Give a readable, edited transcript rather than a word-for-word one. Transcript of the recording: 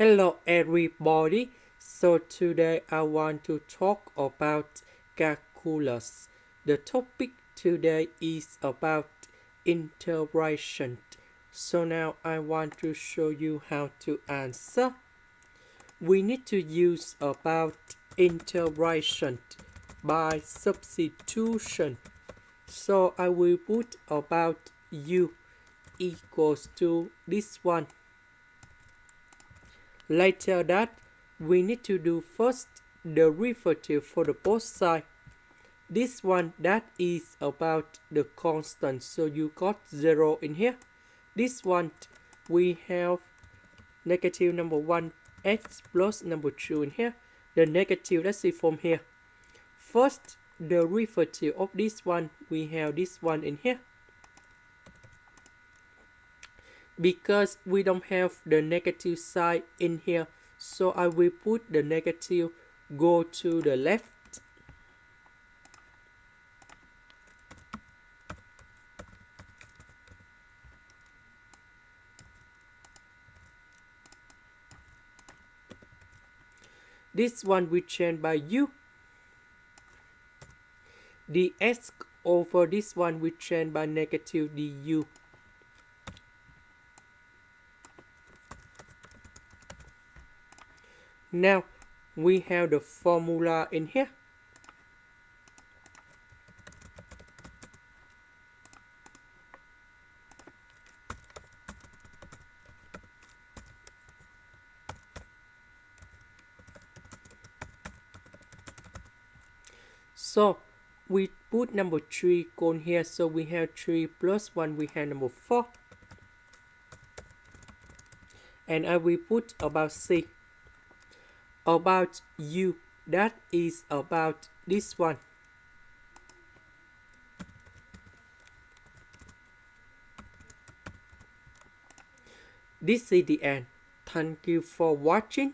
Hello everybody. So today I want to talk about calculus. The topic today is about integration. So now I want to show you how to answer. We need to use about integration by substitution. So I will put about u equals to this one. Later that, we need to do first derivative for the both sides. This one that is about the constant, so you got 0 in here. This one we have negative number 1 x plus number 2 in here. The negative, let's see from here. First derivative of this one, we have this one in here. Because we don't have the negative side in here, so I will put the negative go to the left. This one we change by u. The x over this one we change by negative du. Now we have the formula in here. So we put number 3 on here, so we have 3 plus 1, we have number 4. And I will put about c. About u, that is about this one. This is the end. Thank you for watching.